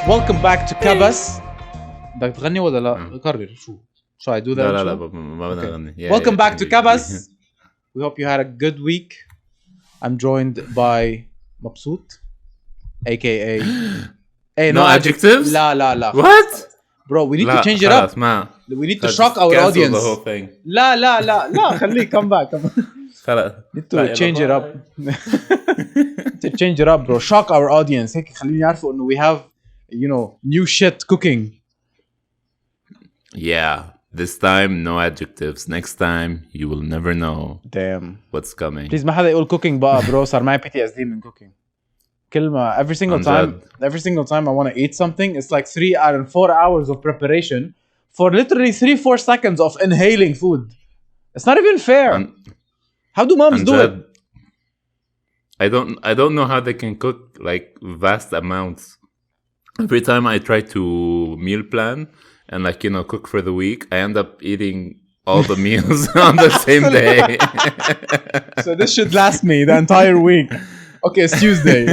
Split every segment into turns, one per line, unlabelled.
Welcome back to Kabas. بدك تغني ولا لا؟ قرر شو I do that?
لا ما بدنا نغني.
Welcome back to Kabas. We hope you had a good week. I'm joined by مبسوط aka hey,
no adjectives?
لا
What?
Bro, we need to change it up. We need to shock our audience.
The whole thing.
لا خليه come back. Need to change it up. To change it up, bro. Shock our audience. هيك خليهم يعرفوا إنه we have, you know, new shit cooking.
Yeah, this time no adjectives. Next time you will never know.
Damn.
What's coming.
Please ما حدا يقول cooking بقى bro. صار معي PTSD من cooking. كلمة every single time I want to eat something, it's like 3 or 4 hours of preparation for literally 3-4 seconds of inhaling food. It's not even fair. How do moms do it?
I don't know how they can cook like vast amounts. Every time I try to meal plan and like, you know, cook for the week, I end up eating all the meals on the same day.
So this should last me the entire week. Okay, it's Tuesday.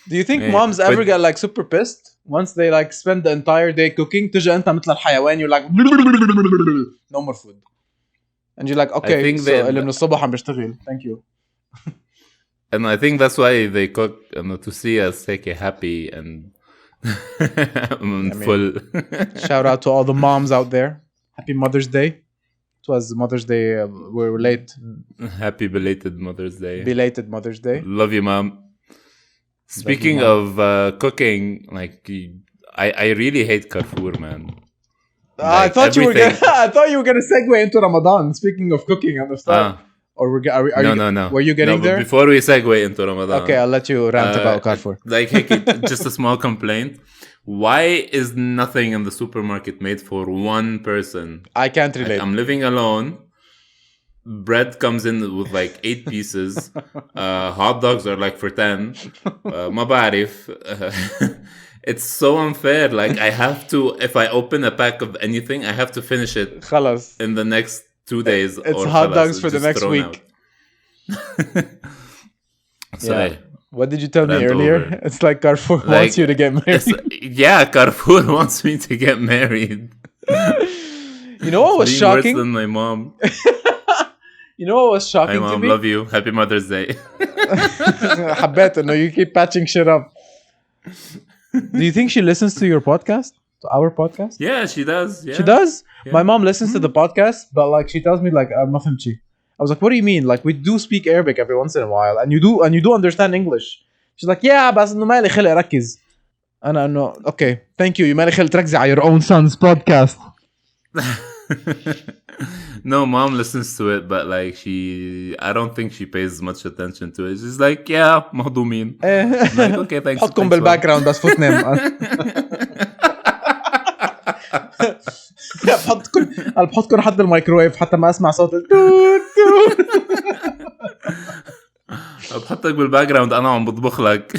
Do you think moms ever get like super pissed once they like spend the entire day cooking? تجي أنت مثل الحيوان, you're like no more food. And you're like, okay, so اللي من الصبح عم بشتغل. Thank you.
And I think that's why they cook, to see us like happy and full.
Shout out to all the moms out there. Happy Mother's Day. It was Mother's Day. We're late.
Happy belated Mother's Day.
Belated Mother's Day.
Love you, Mom. Speaking of cooking, like I really hate Carrefour, man.
Like, I thought you were gonna segue into Ramadan. Speaking of cooking, understand? Or
No.
Were you getting there?
Before we segue into Ramadan.
Okay, I'll let you rant about Carrefour.
Like, just a small complaint. Why is nothing in the supermarket made for one person?
I can't relate.
Like, I'm living alone. Bread comes in with like 8 pieces. Hot dogs are like for 10. ما بعرف. It's so unfair. Like, I have to, if I open a pack of anything, I have to finish it
خلاص.
in the next 2 days.
It's hot dogs for the next week.
So,
yeah. What did you tell me earlier? Over. It's like Carrefour wants you to get married.
Yeah, Carrefour wants me to get married.
You know what was shocking?
Worse than my mom.
You know what was shocking
to me? Hi, Mom. Love you. Happy Mother's Day.
حبيت إنه you keep patching shit up. Do you think she listens to your podcast? To our podcast?
Yeah, she does. Yeah.
She does? Yeah. My mom listens to the podcast, but like she tells me like ما فهمتي. I was like, what do you mean? Like, we do speak Arabic every once in a while, and you do understand English. She's like, yeah, بس إنه ما لي خلق ركز. أنا إنه okay, thank you. ما لي خلق تركزي على your own son's podcast.
No, mom listens to it, but like I don't think she pays much attention to it. She's like, yeah, مهضومين. Like, okay, thanks.
حطكم بالباكراوند بس فوت نام. بحطكم لحد الميكرويف حتى ما اسمع صوت التوت.
بحطك بالباكراوند انا عم بطبخ لك.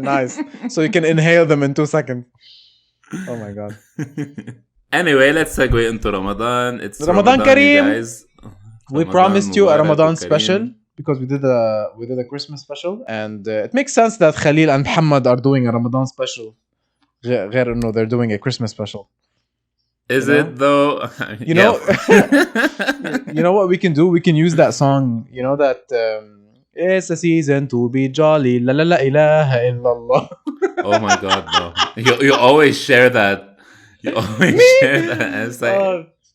Nice. So you can inhale them in 2 seconds. Oh my god.
Anyway, let's segue into Ramadan. It's
Ramadan Kareem,
guys.
We promised you a Ramadan special because we did a Christmas special, and it makes sense that Khalil and Muhammad are doing a Ramadan special. غير إنه they're doing a Christmas special.
Is it though?
You know, you know what we can do? We can use that song. You know that it's a season to be jolly. La la la ilaha illallah.
Oh my God, no! You always share that. You always share that. It's like,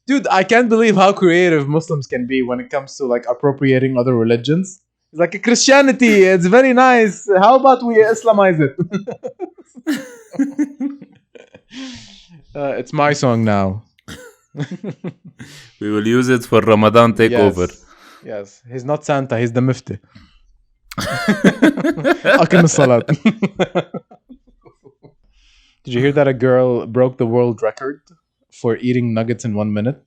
dude, I can't believe how creative Muslims can be when it comes to like appropriating other religions. It's like Christianity. It's very nice. How about we Islamize it? It's my song now.
We will use it for Ramadan takeover.
Yes. He's not Santa. He's the Mufti. أقم الصلاة. Did you hear that a girl broke the world record for eating nuggets in 1 minute?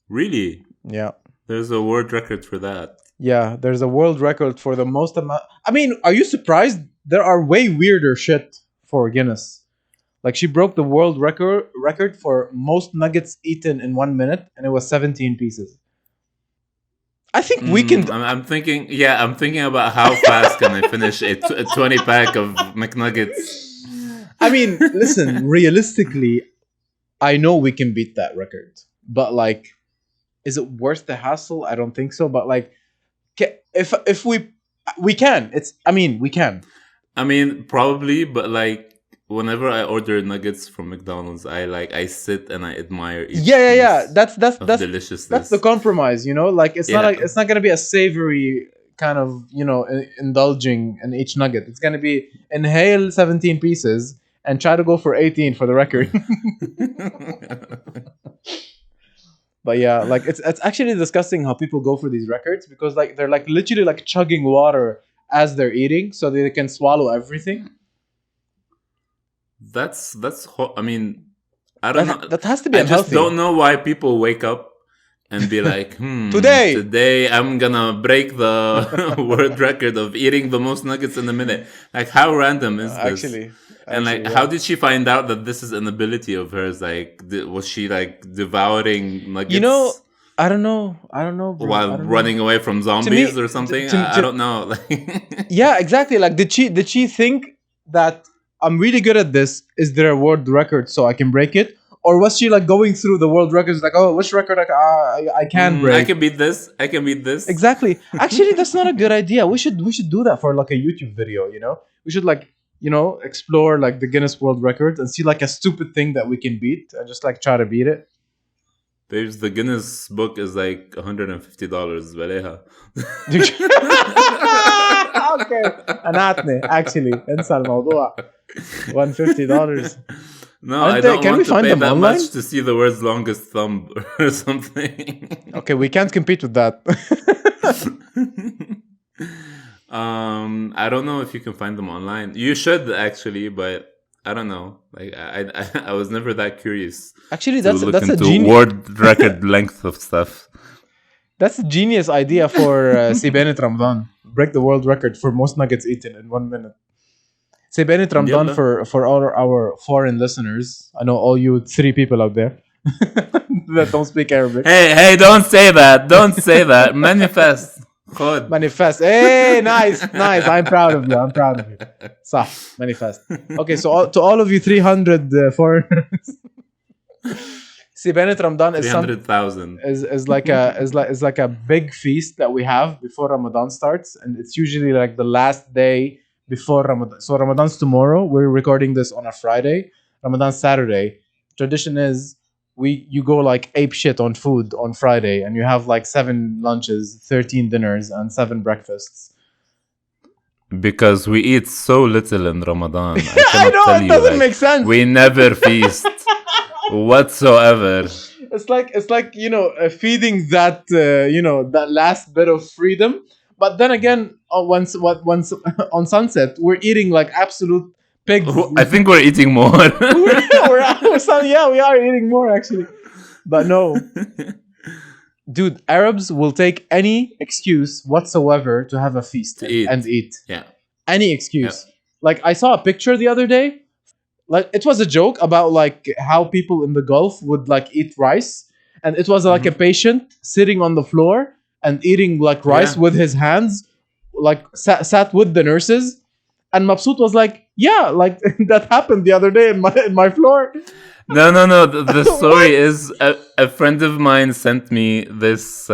Really?
Yeah.
There's a world record for that.
Yeah, there's a world record for the most amount. I mean, are you surprised? There are way weirder shit for Guinness. Like, she broke the world record for most nuggets eaten in 1 minute, and it was 17 pieces. I think we can.
I'm thinking. Yeah, I'm thinking about how fast can I finish a 20 pack of McNuggets.
I mean, listen. Realistically, I know we can beat that record, but like, is it worth the hassle? I don't think so. But like, if we can. We can.
I mean, probably, but like, whenever I order nuggets from McDonald's, I sit and I admire each
Yeah. That's
deliciousness.
That's the compromise, you know. Like it's not gonna be a savory kind of, you know, indulging in each nugget. It's gonna be inhale 17 pieces and try to go for 18 for the record. But yeah, like it's actually disgusting how people go for these records, because like they're like literally like chugging water as they're eating so they can swallow everything.
I mean, I don't know.
That has to be unhealthy.
I just don't know why people wake up and be like, today I'm gonna break the world record of eating the most nuggets in a minute. Like, how random is this? Actually, how did she find out that this is an ability of hers? Like, was she like devouring nuggets?
You know, I don't know, bro.
While running away from zombies or something? I don't know.
Yeah, exactly. Like, did she think that I'm really good at this? Is there a world record so I can break it? Or was she like going through the world records like, oh, which record I can break?
I can beat this.
Exactly. Actually, that's not a good idea. We should do that for like a YouTube video, you know? We should like, you know, explore like the Guinness World Records and see like a stupid thing that we can beat and just like try to beat it.
There's the Guinness book is like $150. بلاها.
اوكي قنعتني actually انسى الموضوع. $150.
No, I don't want to pay that online? Much to see the world's longest thumb or something.
Okay, we can't compete with that.
I don't know if you can find them online. You should actually, but I don't know. Like I was never that curious.
Actually, that's a genius
world record length of stuff.
That's a genius idea for Sibenet Ramadan. Break the world record for most nuggets eaten in 1 minute. Sibenet Ramadan for all our foreign listeners. I know all you 3 people out there that don't speak Arabic.
Hey, don't say that. Don't say that. Manifest.
Manifest. Hey, nice. I'm proud of you. صح. Manifest. Okay, so to all of you 300 foreigners, Sibenet Ramadan is
300,000
is like a big feast that we have before Ramadan starts, and it's usually like the last day before Ramadan. So Ramadan's tomorrow. We're recording this on a Friday. Ramadan's Saturday. Tradition is you go like ape shit on food on Friday, and you have like 7 lunches, 13 dinners, and 7 breakfasts.
Because we eat so little in Ramadan.
I know, it doesn't make sense.
We never feast whatsoever.
It's like you know, feeding that you know, that last bit of freedom. But then again, once on sunset, we're eating like absolute pigs.
I think we're eating more.
We are eating more actually. But no. Dude, Arabs will take any excuse whatsoever to have a feast and eat.
Yeah.
Any excuse. Yeah. Like, I saw a picture the other day. Like, it was a joke about like how people in the Gulf would like eat rice. And it was like a patient sitting on the floor and eating like rice with his hands, like sat with the nurses. And Mabsout was like, yeah, like that happened the other day in my floor.
No. The story is a friend of mine sent me this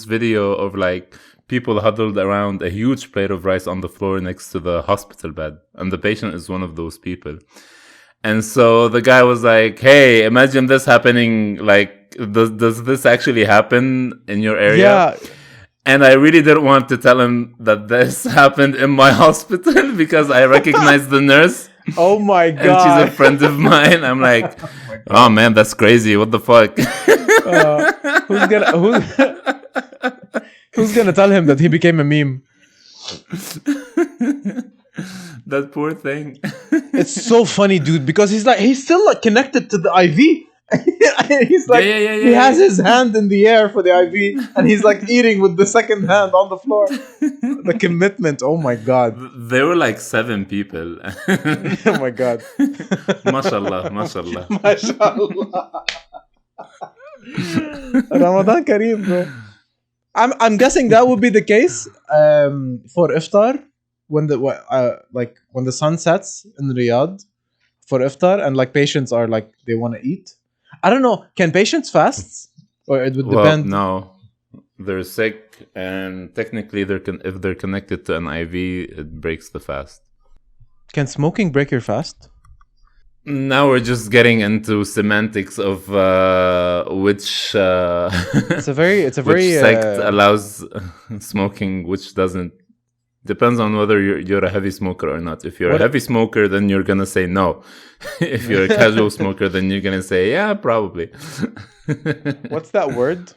video of like people huddled around a huge plate of rice on the floor next to the hospital bed, and the patient is one of those people. And so the guy was like, "Hey, imagine this happening. Like, does this actually happen in your area?"
Yeah.
And I really didn't want to tell him that this happened in my hospital because I recognized the nurse.
Oh my god!
And she's a friend of mine. I'm like, oh man, that's crazy. What the fuck?
Who's gonna tell him that he became a meme?
That poor thing.
It's so funny, dude, because he's still like connected to the IV. He's like, he has his hand in the air for the IV, and he's like eating with the second hand on the floor. The commitment, oh my god.
There were like 7 people.
Oh my god.
Mashallah.
Ramadan Kareem, bro. I'm guessing that would be the case for iftar when when the sun sets in Riyadh for iftar and like patients are like they want to eat. I don't know. Can patients fast or it would depend?
No, they're sick and technically if they're connected to an IV, it breaks the fast.
Can smoking break your fast?
Now we're just getting into semantics of which
it's a very
which sect allows smoking, which doesn't. Depends on whether you're a heavy smoker or not. If you're a heavy smoker, then you're gonna say no. If you're a casual smoker, then you're gonna say yeah, probably.
What's that word?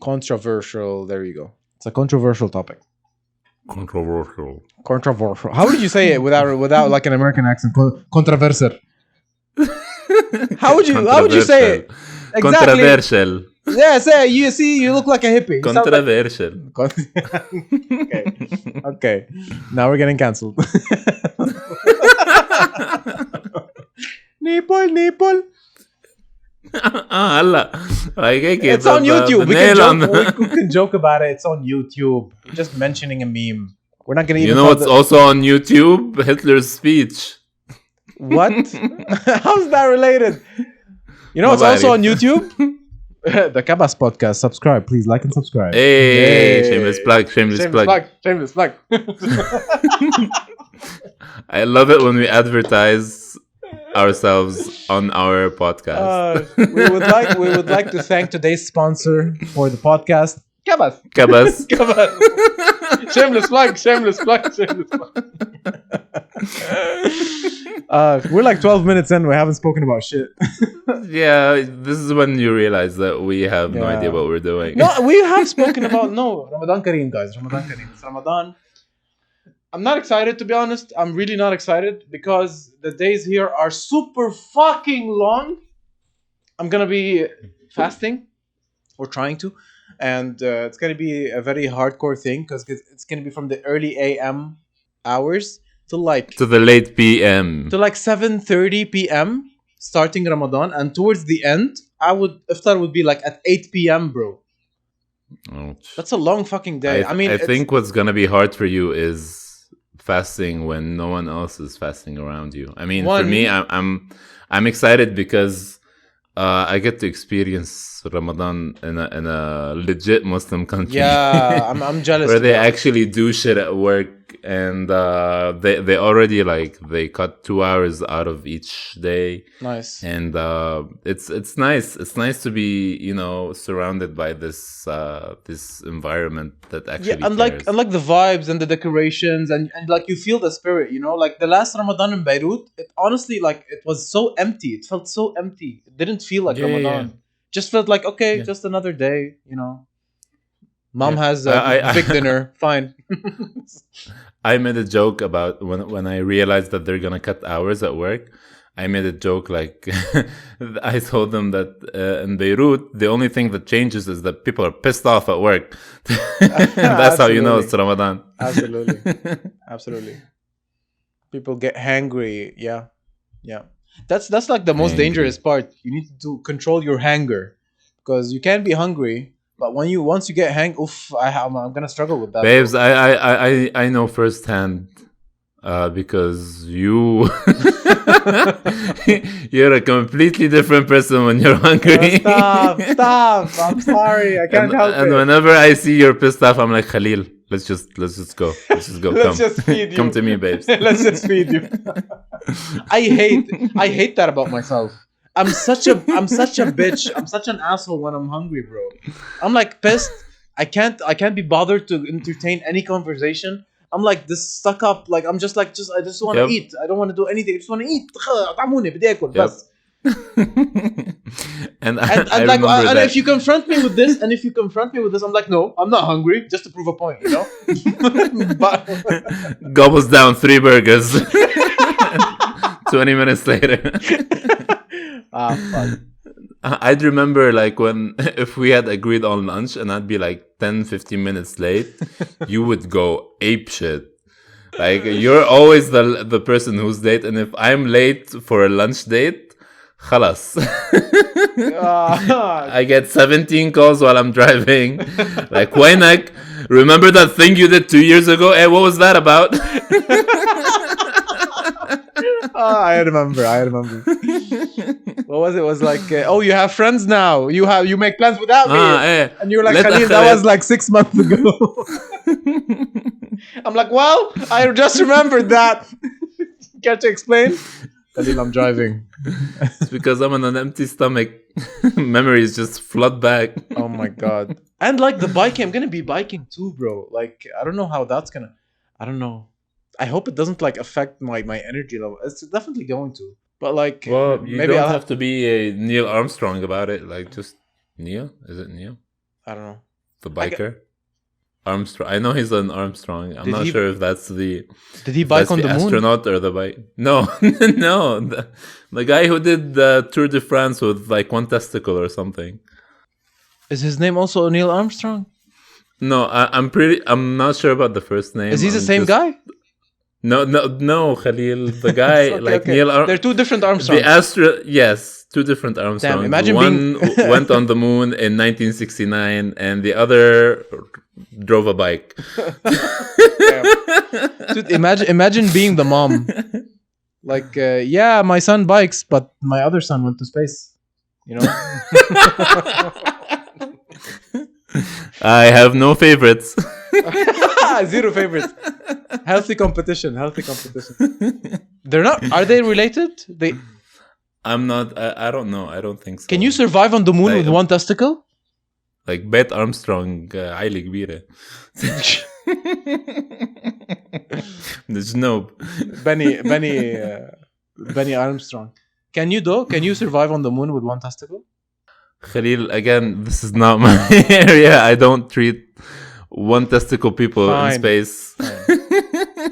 Controversial. There you go. It's a controversial topic.
Controversial.
How would you say it without like an American accent? Controversial. How would you say it? Exactly.
Controversial.
Yeah, say you see you look like a hippie.
Controversial.
Okay. Now we're getting cancelled. Nipple. It's on YouTube. We can joke about it. It's on YouTube. We're just mentioning a meme. We're not gonna even.
You know what's also on YouTube? Hitler's speech.
What? How's that related? You know what's also on YouTube? The Kabas podcast. Subscribe, please. Like and subscribe.
Hey. Shameless plug. I love it when we advertise ourselves on our podcast.
We would like to thank today's sponsor for the podcast, Kabas. Shameless plug. We're like 12 minutes in. We haven't spoken about shit.
Yeah, this is when you realize that we have no idea what we're doing.
No, we have spoken about Ramadan Kareem, guys. Ramadan Kareem. It's Ramadan. I'm not excited, to be honest. I'm really not excited because the days here are super fucking long. I'm gonna be fasting or trying to, and it's gonna be a very hardcore thing because it's gonna be from the early AM hours to
the late PM
to like 7:30 PM starting Ramadan, and towards the end iftar would be like at 8 PM, bro.
Ouch.
That's a long fucking day.
I think what's gonna be hard for you is fasting when no one else is fasting around you. I mean, for me, I'm excited because I get to experience Ramadan in a legit Muslim country.
Yeah, I'm jealous.
Where they actually do shit at work, and they already they cut 2 hours out of each day.
Nice.
And it's nice. It's nice to be surrounded by this environment that actually cares.
and like the vibes and the decorations and like you feel the spirit. Like the last Ramadan in Beirut, it honestly it was so empty. It felt so empty. It didn't feel like Ramadan. Yeah. Just felt like just another day. Mom has a big dinner. Fine.
I made a joke about when I realized that they're gonna cut hours at work. I made a joke I told them that in Beirut, the only thing that changes is that people are pissed off at work. That's how you know it's Ramadan.
Absolutely. People get hangry. Yeah. That's like the most dangerous part. You need to control your hunger because you can't be hungry. But once you get I'm gonna struggle with that.
Babes, I know firsthand because you're a completely different person when you're hungry.
Stop! I'm sorry, I can't help it.
And whenever I see you're pissed off, I'm like, Khalil, let's just go. Let's
just feed you.
Come to me, babes.
Let's just feed you. I hate that about myself. I'm such a bitch. I'm such an asshole when I'm hungry, bro. I'm like pissed. I can't be bothered to entertain any conversation. I'm like this stuck up. Like I'm just I just want to eat. I don't want to do anything. I just want to eat. And if you confront me with this, I'm like, no, I'm not hungry. Just to prove a point,
Gobbles down 3 burgers. 20 minutes later.
Fuck.
I'd remember if we had agreed on lunch and I'd be 10-15 minutes late, you would go ape shit. You're always the person who's late, and if I'm late for a lunch date, خلاص.
Ah.
I get 17 calls while I'm driving. Like, Waynak, remember that thing you did 2 years ago? Hey, what was that about?
I remember. What was it? It was like, oh, you have friends now. You make plans without me. And you're like, Khalil, that was like 6 months ago. I'm like, well, I just remembered that. Care to explain? Khalil, I'm driving.
It's because I'm on an empty stomach. Memories just flood back.
Oh my god. And like the biking, I'm gonna be biking too, bro. Like, I don't know how that's gonna, I don't know. I hope it doesn't like affect my energy level. It's definitely going to. But like,
Well, you
maybe
don't
I'll
have to be a Neil Armstrong about it. Like, just Neil? Is it Neil?
I don't know.
The biker? Armstrong. I know he's an Armstrong. I'm not sure if that's the...
Did he bike on the moon?
Astronaut or the bike? No. No. The guy who did the Tour de France with like one testicle or something.
Is his name also Neil Armstrong?
No, I'm not sure about the first name.
Is he the same guy?
No, Khalil. The guy, okay. Neil Armstrong.
They're two different Armstrongs.
Yes, two different Armstrongs.
Damn, imagine
one went on the moon in 1969, and the other drove a bike.
Dude, imagine being the mom. Like, yeah, my son bikes, but my other son went to space. You know.
I have no favorites.
Zero favorites. Healthy competition. They're not. Are they related?
I'm not. I don't know. I don't think so.
Can you survive on the moon with one testicle?
Like Bet Armstrong, عائلة كبيرة. Nope.
Benny Armstrong. Can you though? Can you survive on the moon with one testicle?
Khalil, again, this is not my area. I don't treat one testicle people in space.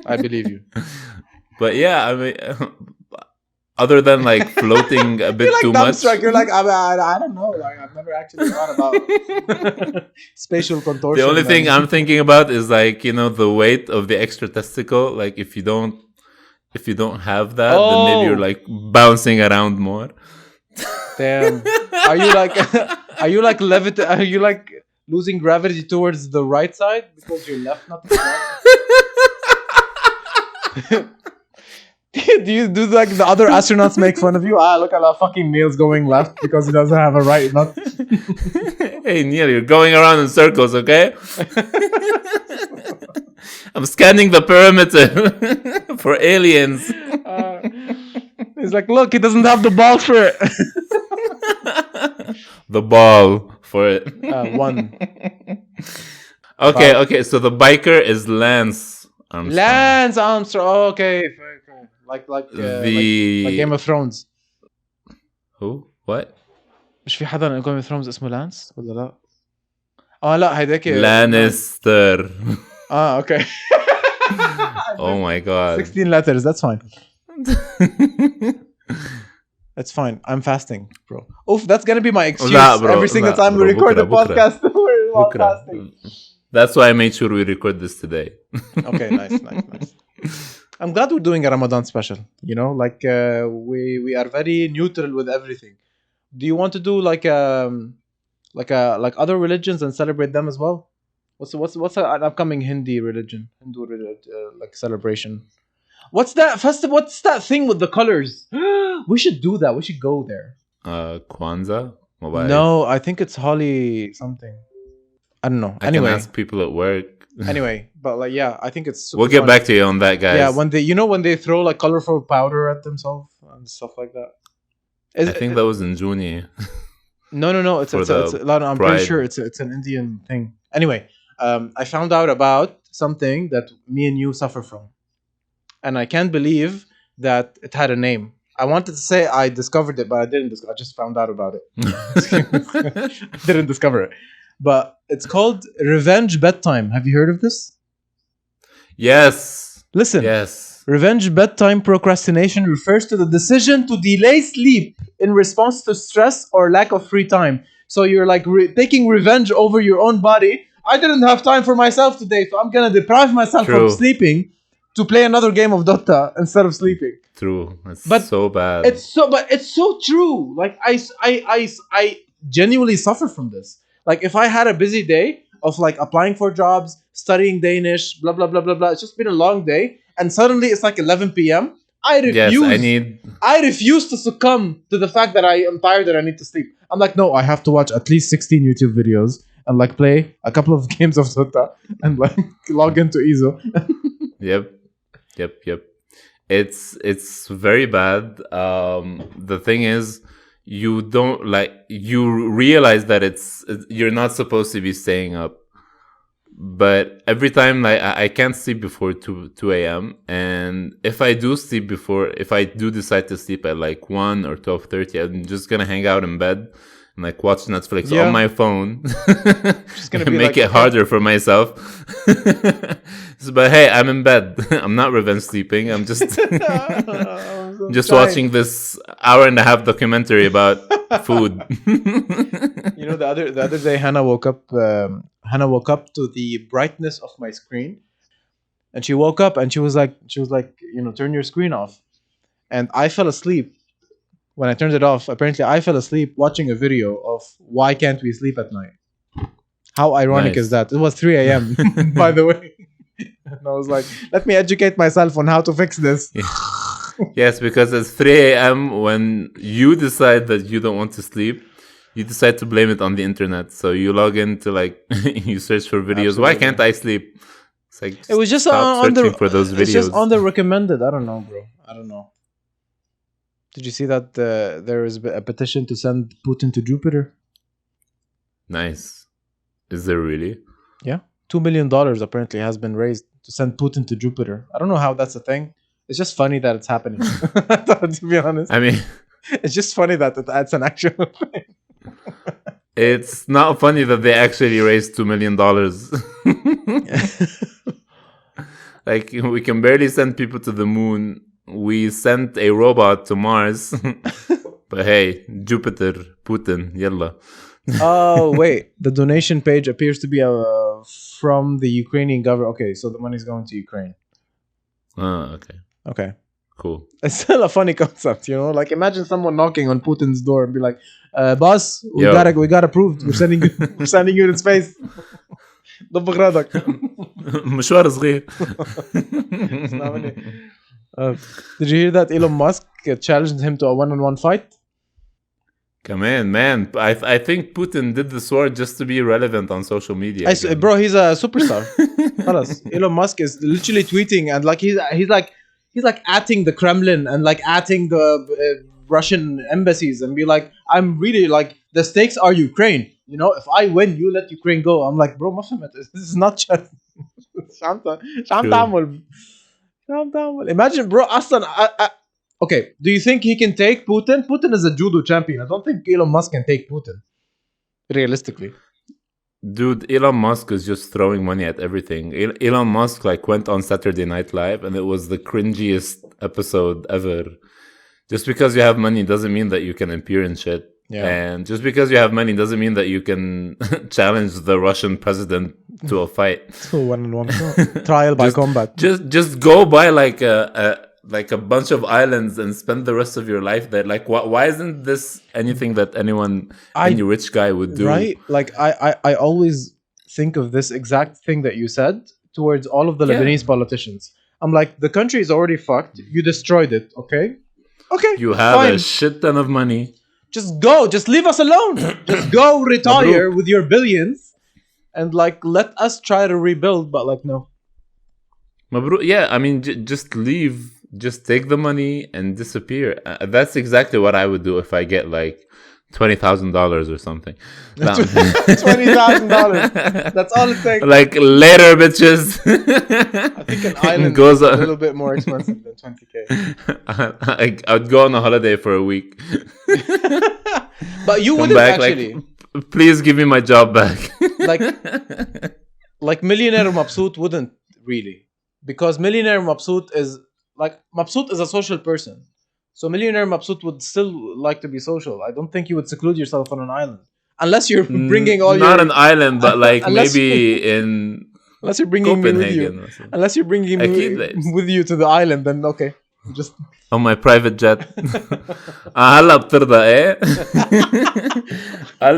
I believe you.
But yeah, I mean, other than like floating a bit too much.
You're like, I don't know. Like, I've never actually thought about spatial contortion.
The only thing I'm thinking about is like, the weight of the extra testicle. Like if you don't have that, then maybe you're like bouncing around more.
Damn. Are you like losing gravity towards the right side because you're left, not the right? Do you do like the other astronauts make fun of you? Look at that fucking Neil's going left because he doesn't have a right nut.
Hey Neil, you're going around in circles, okay? I'm scanning the perimeter for aliens.
He's like, look, he doesn't have the ball for it.
The ball for it.
One.
Okay. So the biker is Lance Armstrong.
Lance Armstrong. Oh, okay. Like Game of Thrones.
Who? What?
مش في حدا Game of Thrones اسمه لانس ولا لا؟ لا هيداك
Lannister.
Okay.
Oh my god.
16 letters. That's fine. That's fine. I'm fasting, bro. Oof, that's gonna be my excuse every single time we record the podcast. We're fasting.
That's why I made sure we record this today.
Okay, nice. I'm glad we're doing a Ramadan special. Like we are very neutral with everything. Do you want to do like other religions and celebrate them as well? What's an upcoming Hindu religion like celebration? What's that festival? What's that thing with the colors? We should do that. We should go there.
Kwanzaa?
No, I think it's Holi something. I don't know.
I can ask people at work.
Anyway, but like, yeah, I think it's super
we'll get
fun.
back to you on that, guys.
Yeah, when they throw like colorful powder at themselves and stuff like that.
I think that was in June.
No. I'm pretty sure it's an Indian thing. Anyway, I found out about something that me and you suffer from, and I can't believe that it had a name. I wanted to say I discovered it, but I didn't. I just found out about it. I didn't discover it. But it's called revenge bedtime. Have you heard of this?
Yes.
Listen.
Yes.
Revenge bedtime procrastination refers to the decision to delay sleep in response to stress or lack of free time. So you're like taking revenge over your own body. I didn't have time for myself today, so I'm going to deprive myself from sleeping to play another game of Dota instead of sleeping.
True. It's
But
so bad.
It's so true. Like I genuinely suffer from this. Like if I had a busy day of like applying for jobs, studying Danish, blah blah blah blah blah. It's just been a long day, and suddenly it's like 11 p.m. I refuse to succumb to the fact that I am tired and I need to sleep. I'm like, no, I have to watch at least 16 YouTube videos and like play a couple of games of Dota and like log into EZO.
Yep. It's very bad. The thing is, you don't you realize that you're not supposed to be staying up. But every time, like, I can't sleep before 2 a.m. And if I do decide to sleep at like 1 or 12:30, I'm just gonna hang out in bed and like watch Netflix on my phone.
Just gonna
make it harder for myself. But hey, I'm in bed. I'm not revenge sleeping. I'm just watching this hour and a half documentary about food.
You know, the other day Hannah woke up to the brightness of my screen, and she woke up and she was like, you know, turn your screen off. And I fell asleep when I turned it off. Apparently I fell asleep watching a video of why can't we sleep at night. How ironic is that? It was 3 a.m. by the way. And I was like, let me educate myself on how to fix this.
Yes, because it's 3 a.m. when you decide that you don't want to sleep. You decide to blame it on the internet. So you log into like, you search for videos. Absolutely. Why can't I sleep? It's like,
it was just
for those videos.
It's just on the recommended. I don't know, bro. I don't know. Did you see that there is a petition to send Putin to Jupiter?
Nice. Is there really?
Yeah. $2 million apparently has been raised to send Putin to Jupiter. I don't know how that's a thing. It's just funny that it's happening. To be honest.
I mean,
it's just funny that it's an actual thing.
It's not funny that they actually raised $2 million. Like, we can barely send people to the moon. We sent a robot to Mars. But hey, Jupiter, Putin, yalla.
Oh, wait. The donation page appears to be from the Ukrainian government. Okay, so the money's going to Ukraine.
Oh, okay. Cool.
It's still a funny concept, you know? Like, imagine someone knocking on Putin's door and be like, boss, we got approved. We're sending you to space. ضب غراضك.
مشوار صغير.
Did you hear that Elon Musk challenged him to a one-on-one fight?
Come in, man. I think Putin did the sword just to be relevant on social media.
Bro, he's a superstar. Elon Musk is literally tweeting and like he's like atting the Kremlin and like atting the Russian embassies and be like, I'm really like, the stakes are Ukraine. You know, if I win, you let Ukraine go. I'm like, bro, this is not just. Imagine, bro, okay, do you think he can take Putin? Putin is a judo champion. I don't think Elon Musk can take Putin. Realistically.
Dude, Elon Musk is just throwing money at everything. Elon Musk like went on Saturday Night Live and it was the cringiest episode ever. Just because you have money doesn't mean that you can appear in shit. Yeah. And just because you have money doesn't mean that you can challenge the Russian president to a fight.
To one-on-one trial by combat.
Just go buy like a bunch of islands and spend the rest of your life there. Like, why isn't this anything that any rich guy would do?
Right? Like, I always think of this exact thing that you said towards all of the Lebanese politicians. I'm like, the country is already fucked. You destroyed it, okay? Okay,
you have a shit ton of money.
Just go. Just leave us alone. Just go retire with your billions and like let us try to rebuild. But like, no.
Yeah, I mean, just leave. Just take the money and disappear. That's exactly what I would do if I get like $20,000 or something.
$20,000. That's all it takes.
Like, later, bitches.
I think an island is a little bit more expensive than $20,000.
I'd go on a holiday for a week.
But you wouldn't actually.
Like, please give me my job back.
like Millionaire Mabsout wouldn't really, because Millionaire Mabsout is a social person. So Millionaire Mabsout would still like to be social. I don't think you would seclude yourself on an island. Unless you're bringing all
Not an island, but like maybe in
Unless you're bringing me with you.
Copenhagen.
Unless you're bringing me with you to the island, then okay. Just
on my private jet. هلا بترضى ايه?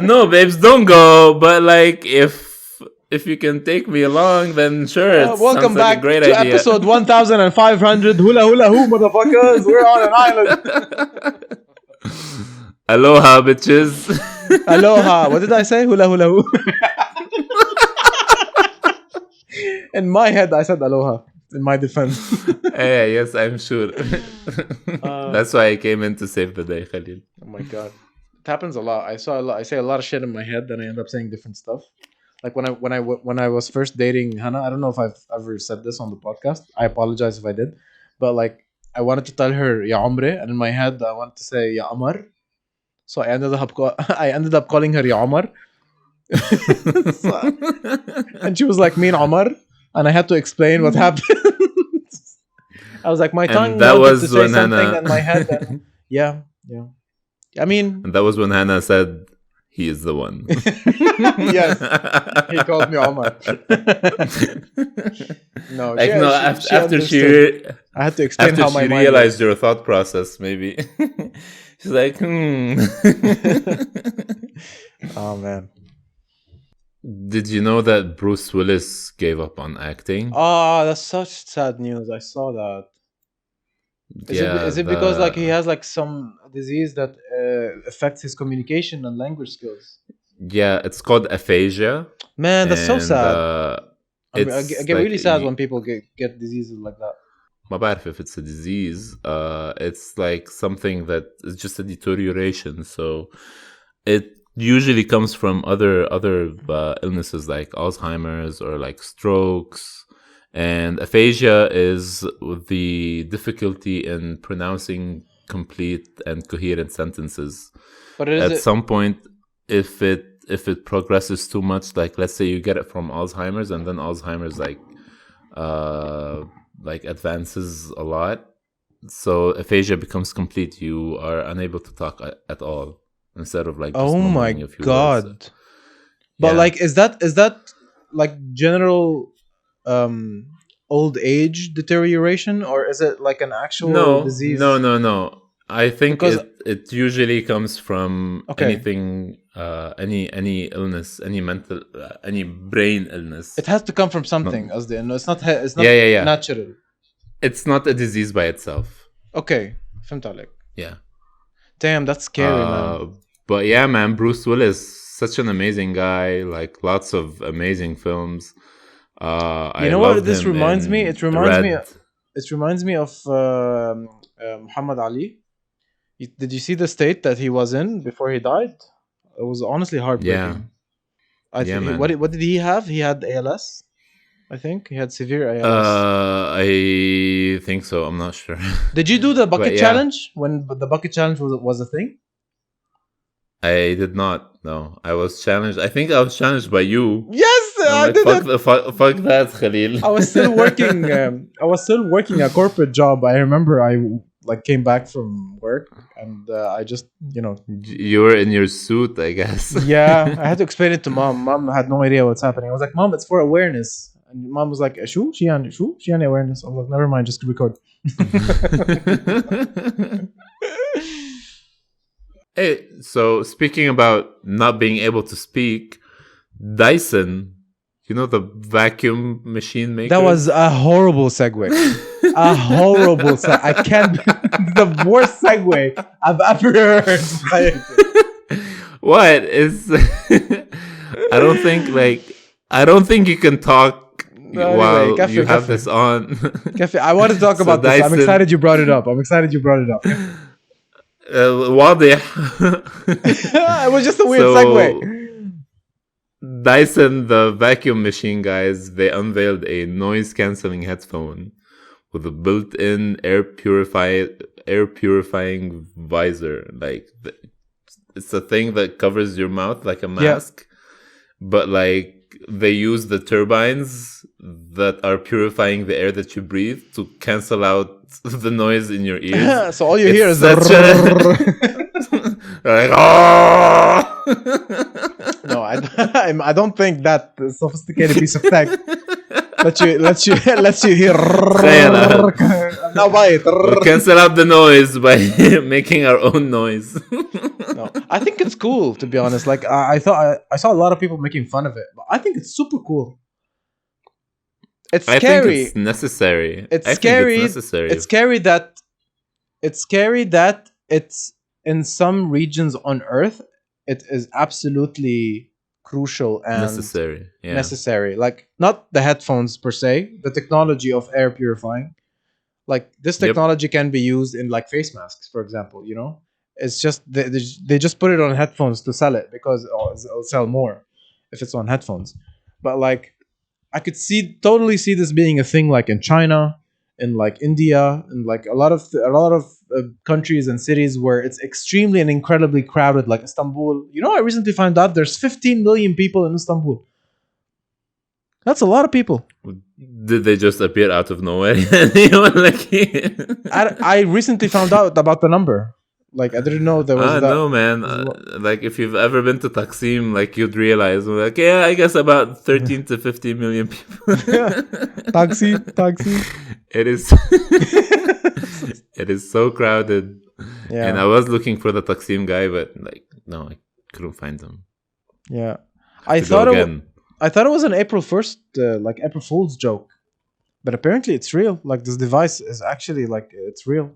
No, babes, don't go. But like, if you can take me along, then sure.
Welcome
back
like a great to idea. Episode 1500. Hula hula hoo, motherfuckers. We're on an island.
Aloha, bitches.
Aloha. What did I say? Hula hula hoo. In my head, I said aloha. In my defense.
Yes, I'm sure. That's why I came in to save the day, Khalil.
Oh my god, it happens a lot. I say a lot of shit in my head, then I end up saying different stuff. Like when I was first dating Hannah, I don't know if I've ever said this on the podcast. I apologize if I did, but like I wanted to tell her Ya Omre, and in my head I wanted to say Ya Amar, so I ended up calling her Ya Omar. And she was like, "Mean Omar," and I had to explain what happened. I was like, my tongue wanted to say something in my head. And, yeah. I mean,
and that was when Hannah said, "He is the one."
Yes, he called me Omar. No,
like after she
I had to explain how my mind
realized your thought process. Maybe she's like,
Oh man.
Did you know that Bruce Willis gave up on acting?
Oh, that's such sad news. I saw that. Is it because like he has like some disease that affects his communication and language skills?
Yeah, it's called aphasia.
Man, that's so sad. I get
like,
really sad when people get diseases like that.
ما بعرف if it's a disease. It's like something that is just a deterioration. So it usually comes from other illnesses like Alzheimer's or like strokes. And aphasia is the difficulty in pronouncing complete and coherent sentences. But at some point, if it progresses too much, like let's say you get it from Alzheimer's, and then Alzheimer's like advances a lot, so aphasia becomes complete. You are unable to talk at all, instead of like just
oh my god words. But yeah. Like is that like general old age deterioration, or is it like an actual disease?
No. I think it usually comes from anything, any illness, any mental, any brain illness.
It has to come from something. It's not natural.
It's not a disease by itself.
Okay, فهمت عليك.
Yeah.
Damn, that's scary, man.
But yeah, man, Bruce Willis, such an amazing guy. Like lots of amazing films.
You know what this reminds me? It reminds me of Muhammad Ali. Did you see the state that he was in before he died? It was honestly heartbreaking.
Man.
What did he have? He had ALS. I think he had severe ALS.
I think so. I'm not sure.
Did you do the bucket challenge when the bucket challenge was a thing?
I did not. No, I was challenged. I think I was challenged by you.
Yes, I did.
Fuck that, Khalil.
I was still working. I was still working a corporate job. I remember I like came back from work and I just
you were in your suit, I guess.
Yeah, I had to explain it to mom. Mom had no idea what's happening. I was like, Mom, it's for awareness. And mom was like, Shoo? She on awareness. I was like, never mind, just record.
Hey, so speaking about not being able to speak, Dyson, you know, the vacuum machine maker?
That was a horrible segue. A horrible segue. I can't... the worst segue I've ever heard.
What is... I don't think you can talk while you have this on.
I want to talk about this. I'm excited you brought it up.
واضح.
It was just a weird segue.
Dyson, the vacuum machine guys, they unveiled a noise-canceling headphone with a built-in air purifying visor. Like it's a thing that covers your mouth like a mask, but like they use the turbines that are purifying the air that you breathe to cancel out the noise in your ears.
So all you hear is
like, oh!
No, I don't think that sophisticated piece of tech lets you hear. Now bite.
We'll cancel out the noise by making our own noise.
No, I think it's cool, to be honest. Like I thought I saw a lot of people making fun of it, but I think it's super cool. It's scary.
I think it's necessary.
It's
I
scary.
Think it's necessary.
It's scary that it's in some regions on Earth. It is absolutely crucial and
necessary. Yeah.
Necessary. Like not the headphones per se, the technology of air purifying. Like this technology can be used in like face masks, for example. You know, it's just they just put it on headphones to sell it because it'll sell more if it's on headphones. But like, I could totally see this being a thing like in China, in like India, and like a lot of countries and cities where it's extremely and incredibly crowded, like Istanbul. You know, I recently found out there's 15 million people in Istanbul. That's a lot of people.
Did they just appear out of nowhere?
I recently found out about the number. Like, I didn't know there was that.
No, man. Like, if you've ever been to Taksim, like, you'd realize, like, yeah, I guess about 13 to 15 million people.
Taxi.
It is... it is so crowded. Yeah. And I was looking for the Taksim guy, but, like, no, I couldn't find him.
Yeah. I thought it was an April 1st, like, April Fool's joke. But apparently it's real. Like, this device is actually, like, it's real.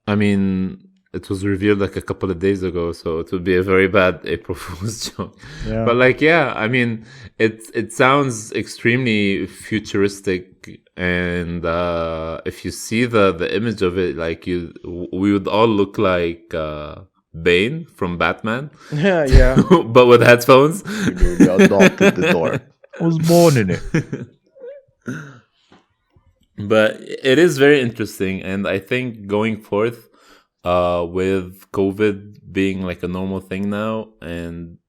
I mean... It was revealed like a couple of days ago, so it would be a very bad April Fool's joke. Yeah. But like, yeah, I mean, it sounds extremely futuristic, and if you see the image of it, like we would all look like Bane from Batman.
Yeah.
But with headphones.
You knocked at the door. I was born in it.
But it is very interesting, and I think going forth. With COVID being like a normal thing now, and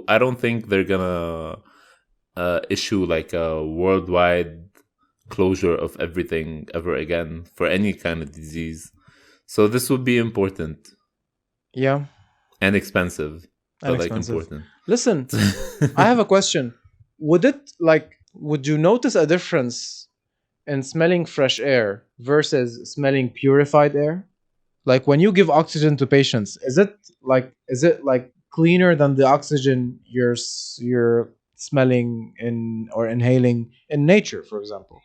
I don't think they're gonna issue like a worldwide closure of everything ever again for any kind of disease. So this would be important.
Yeah.
And expensive. But like important.
Listen, I have a question. Would you notice a difference in smelling fresh air versus smelling purified air? Like when you give oxygen to patients, is it like cleaner than the oxygen you're smelling in or inhaling in nature, for example?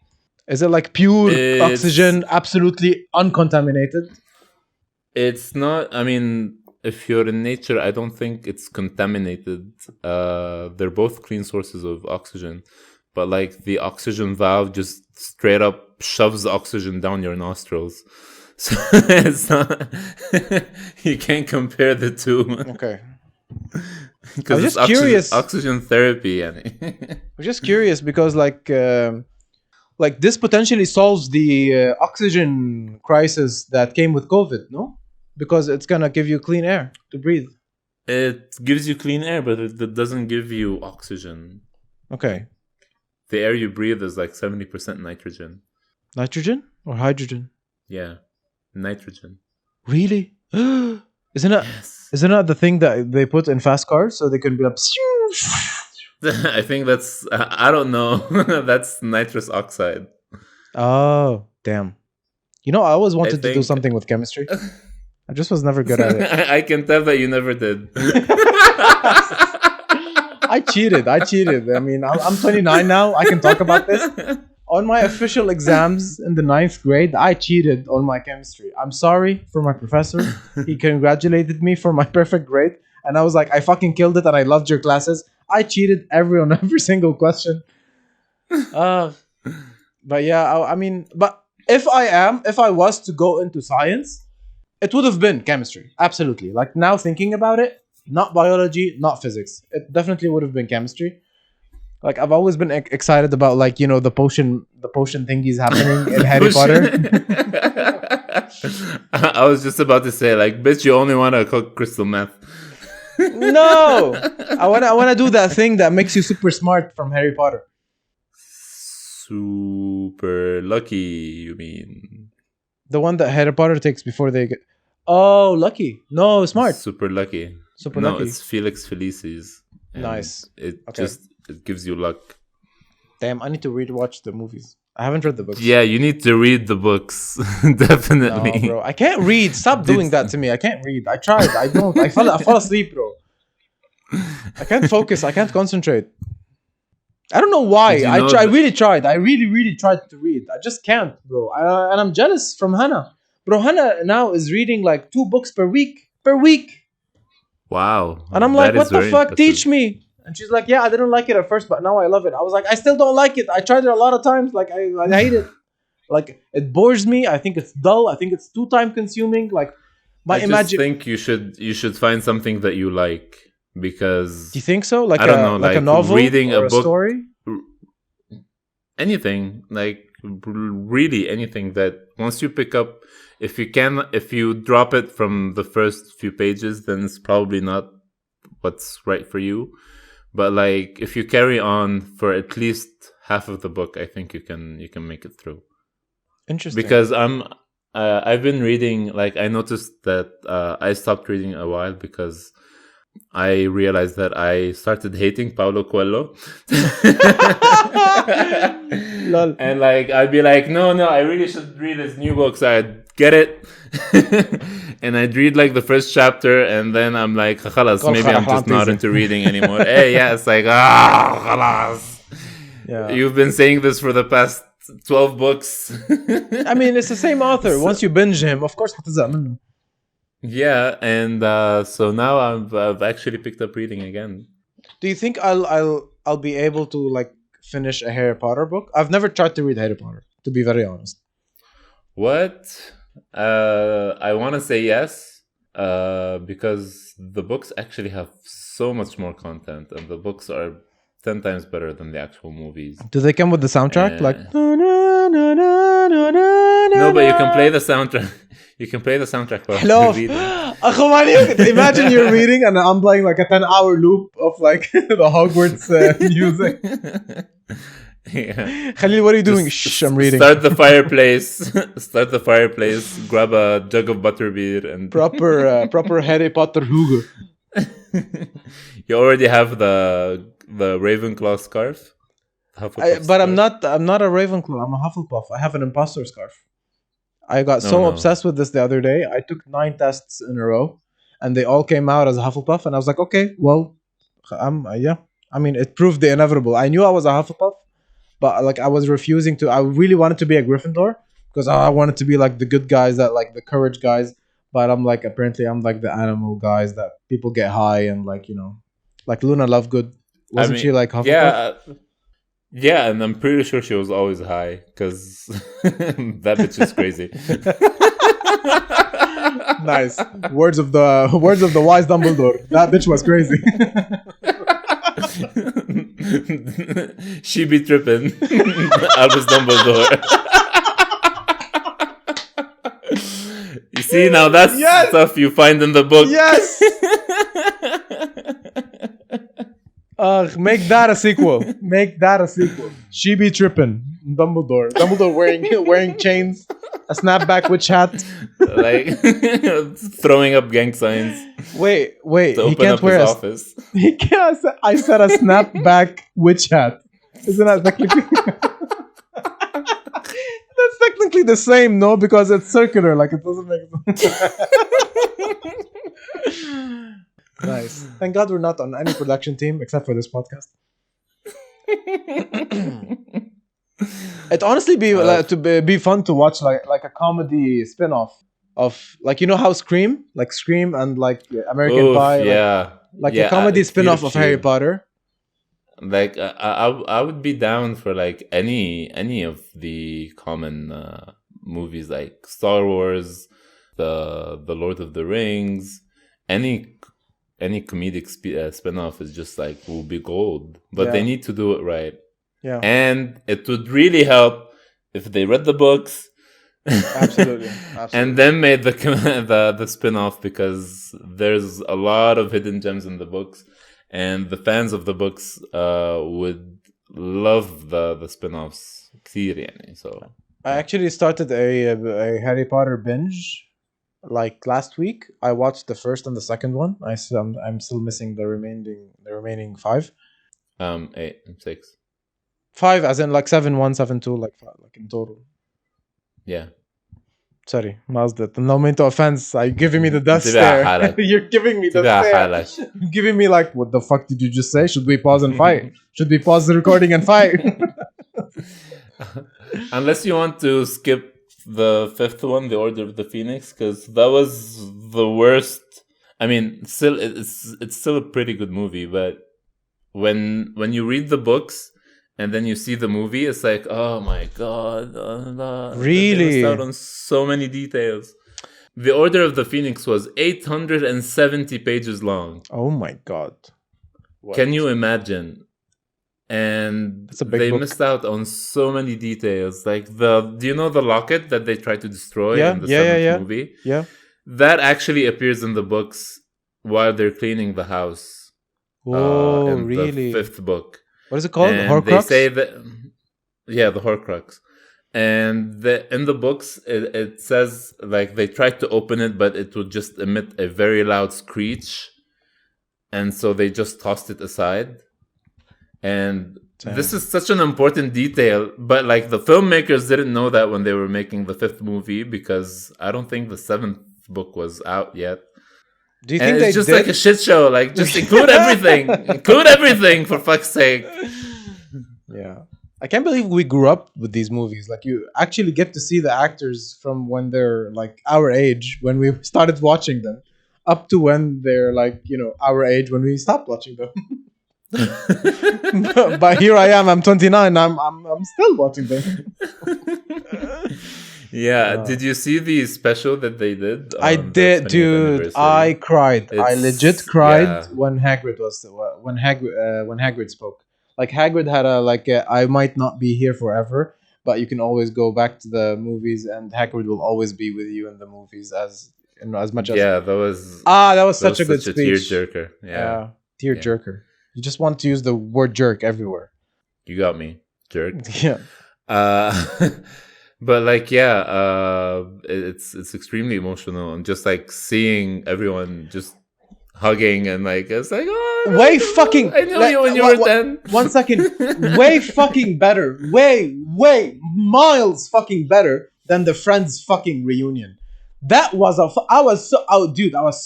Is it like pure oxygen, absolutely uncontaminated?
It's not. I mean, if you're in nature, I don't think it's contaminated. They're both clean sources of oxygen, but like the oxygen valve just straight up shoves oxygen down your nostrils. So it's not, you can't compare the two.
Okay.
Because it's curious. Oxygen therapy. I'm
just curious because like this potentially solves the oxygen crisis that came with COVID, no? Because it's gonna give you clean air to breathe.
It gives you clean air, but it doesn't give you oxygen.
Okay.
The air you breathe is like 70% nitrogen.
Nitrogen or hydrogen?
Yeah. Nitrogen.
Really? Isn't that the thing that they put in fast cars so they can be like
I think that's I don't know. That's nitrous oxide.
Oh, damn. You know, I always wanted to do something with chemistry. I just was never good at it.
I can tell that you never did.
I cheated. I mean, I'm 29 now. I can talk about this. On my official exams in the 9th grade, I cheated on my chemistry. I'm sorry for my professor. He congratulated me for my perfect grade. And I was like, I fucking killed it and I loved your classes. I cheated on every single question. But yeah, I mean, but if I was to go into science, it would have been chemistry. Absolutely. Like now thinking about it, not biology, not physics. It definitely would have been chemistry. Like I've always been excited about like, you know, the potion thingies happening in Harry Potter.
I was just about to say like, bitch, you only want to cook crystal meth.
No, I want to do that thing that makes you super smart from Harry Potter.
Super lucky, you mean?
The one that Harry Potter takes before they get. Oh, lucky. No, smart.
Super lucky.
No,
it's Felix Felicis.
Nice.
It gives you luck.
Damn, I need to rewatch the movies. I haven't read the books.
Yeah, you need to read the books. Definitely.
No, bro. I can't read. Stop doing that to me. I can't read. I tried. I don't. I fall asleep, bro. I can't focus. I can't concentrate. I don't know why. I really tried. I really tried to read. I just can't, bro. And I'm jealous from Hannah. Bro, Hannah now is reading like 2 books per week.
Wow.
And I'm like, what the fuck? Teach me. And she's like, yeah, I didn't like it at first, but now I love it. I was like, I still don't like it. I tried it a lot of times. Like, I hate it. Like, it bores me. I think it's dull. I think it's too time consuming. Like,
I just think you should find something that you like, because
do you think so? Like,
I don't know,
like a novel,
reading
or
a book,
story,
anything, like really anything that once you pick up, if you drop it from the first few pages, then it's probably not what's right for you. But like, if you carry on for at least half of the book, I think you can make it through.
Interesting.
Because I've been reading, like, I noticed that I stopped reading a while because I realized that I started hating Paulo Coelho.
Lol.
And like, I'd be like, no, I really should read his new books. I'd get it. And I'd read like the first chapter, and then I'm like, khalas, maybe I'm just not into reading anymore. Hey, yeah, it's like, khalas.
Yeah.
You've been saying this for the past 12 books.
I mean, it's the same author. Once you binge him, of course, هتزهق منه.
Yeah, and so now I've actually picked up reading again.
Do you think I'll be able to like finish a Harry Potter book? I've never tried to read Harry Potter, to be very honest.
What? I want to say yes, because the books actually have so much more content, and the books are 10 times better than the actual movies.
Do they come with the soundtrack? Like,
no, but you can play the soundtrack. You can play the soundtrack while
hello.
you
read. Imagine you're reading and I'm playing like a 10-hour loop of like the Hogwarts music.
Yeah.
Khalil, what are you doing? Shh, I'm reading.
Start the fireplace. Grab a jug of butterbeer and
proper Harry Potter hygge.
You already have the Ravenclaw scarf.
But I'm not a Ravenclaw. I'm a Hufflepuff. I have an imposter scarf. I got obsessed with this the other day. I took 9 tests in a row, and they all came out as a Hufflepuff. And I was like, okay, well, yeah. I mean, it proved the inevitable. I knew I was a Hufflepuff, but like I was refusing to. I really wanted to be a Gryffindor because I wanted to be like the good guys, that like the courage guys. But I'm like, apparently I'm like the animal guys that people get high and like, you know, like Luna Lovegood. Wasn't she like Hufflepuff?
Yeah, and I'm pretty sure she was always high because that bitch is crazy.
Nice words of the wise Dumbledore. That bitch was crazy.
She be tripping. Albus Dumbledore. You see, now that's stuff you find in the book.
Yes. Make that a sequel. She be tripping. Dumbledore wearing chains, a snapback witch hat,
like throwing up gang signs.
Wait.
To open up his office.
He can't. I said a snapback witch hat. Isn't that technically? That's technically the same, no? Because it's circular. Like it doesn't make sense. Nice. Thank God we're not on any production team except for this podcast. It honestly be fun to watch like a comedy spin-off of like, you know how Scream and like American Pie, like a comedy spin-off of Harry Potter.
Like I would be down for like any of the common movies, like Star Wars, the Lord of the Rings, any comedic spin-off is just like will be gold, but they need to do it right.
Yeah,
and it would really help if they read the books,
absolutely.
And then made the spin-off, because there's a lot of hidden gems in the books, and the fans of the books would love the spin-offs كثير يعني. So
I actually started a Harry Potter binge. Like last week, I watched the first and the second one. I'm still missing the remaining 5.
8 and 6.
5 as in like 7-1, 7-2, like 5, like in total.
Yeah.
Sorry, Mazda. No mean to offense. You're giving me the death
انتبه على
stare.
حالك.
You're giving me the
انتبه على
stare.
حالك.
You're giving me like, what the fuck did you just say? Should we pause and fight? Should we pause the recording and fight?
Unless you want to skip the fifth one, The Order of the Phoenix, because that was the worst. I mean, still, it's still a pretty good movie, but when you read the books and then you see the movie, it's like, oh my god,
Really?
They missed out on so many details. The Order of the Phoenix was 870 pages long.
Oh my god. What?
Can you imagine? And
That's a big
they
book.
missed out on so many details. Like do you know the locket that they tried to destroy in the seventh movie?
Yeah.
That actually appears in the books while they're cleaning the house.
Oh,
in
really?
the fifth book.
What is it called?
And
Horcrux?
they say that, yeah, the Horcrux. And in the books, it says like they tried to open it, but it would just emit a very loud screech, and so they just tossed it aside. And this is such an important detail, but like the filmmakers didn't know that when they were making the fifth movie, because I don't think the seventh book was out yet.
Do you
And
think
it's
they
just
did?
like a shit show? Like, just include everything. Include everything, for fuck's sake.
Yeah. I can't believe we grew up with these movies. Like, you actually get to see the actors from when they're like our age, when we started watching them, up to when they're like, you know, our age when we stopped watching them. But here I am. I'm 29. I'm still watching them.
Yeah. Did you see the special that they did?
I
on the
did,
20th
dude.
anniversary?
I cried. I
It's-
legit cried
yeah.
when Hagrid when Hagrid spoke. Like, Hagrid had I might not be here forever, but you can always go back to the movies, and Hagrid will always be with you in the movies as much as
Yeah, that was
that was such a good speech.
tearjerker. Yeah,
Tearjerker. You just want to use the word jerk everywhere.
you got me, jerk.
Yeah.
But like, it's extremely emotional, and just like seeing everyone just hugging, and like it's like, oh,
Way fucking.
I know you when you were 10.
1 second. Way fucking better. Way miles fucking better than the Friends fucking reunion. That was I was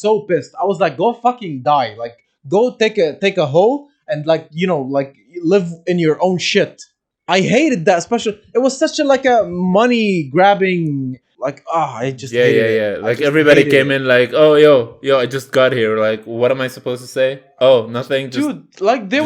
so pissed. I was like, go fucking die. Like, go take a hole and, like, you know, like, live in your own shit. I hated that, especially. It was such a money grabbing. Like, I just hated it.
Like, everybody came in like, oh, yo, I just got here. Like, what am I supposed to say? Oh, nothing. Just,
dude, like, they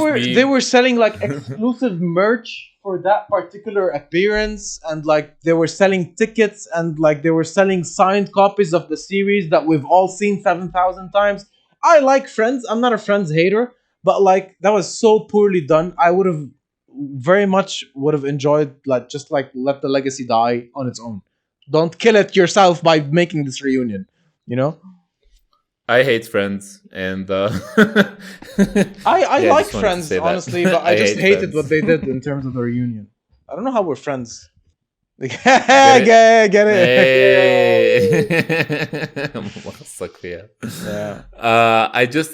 were selling like exclusive merch for that particular appearance, and like they were selling tickets, and like they were selling signed copies of the series that we've all seen 7,000 times. I like Friends. I'm not a Friends hater, but like, that was so poorly done. I would have very much enjoyed, like, just like let the legacy die on its own. Don't kill it yourself by making this reunion, you know?
I hate Friends, and
I
Yeah,
like
just wanted to
Friends,
say that.
honestly, but I just
hate
hated
Friends.
what they did in terms of the reunion. I don't know how we're friends. Like,
Get
get it.
Hey. Suck فيها.
Yeah.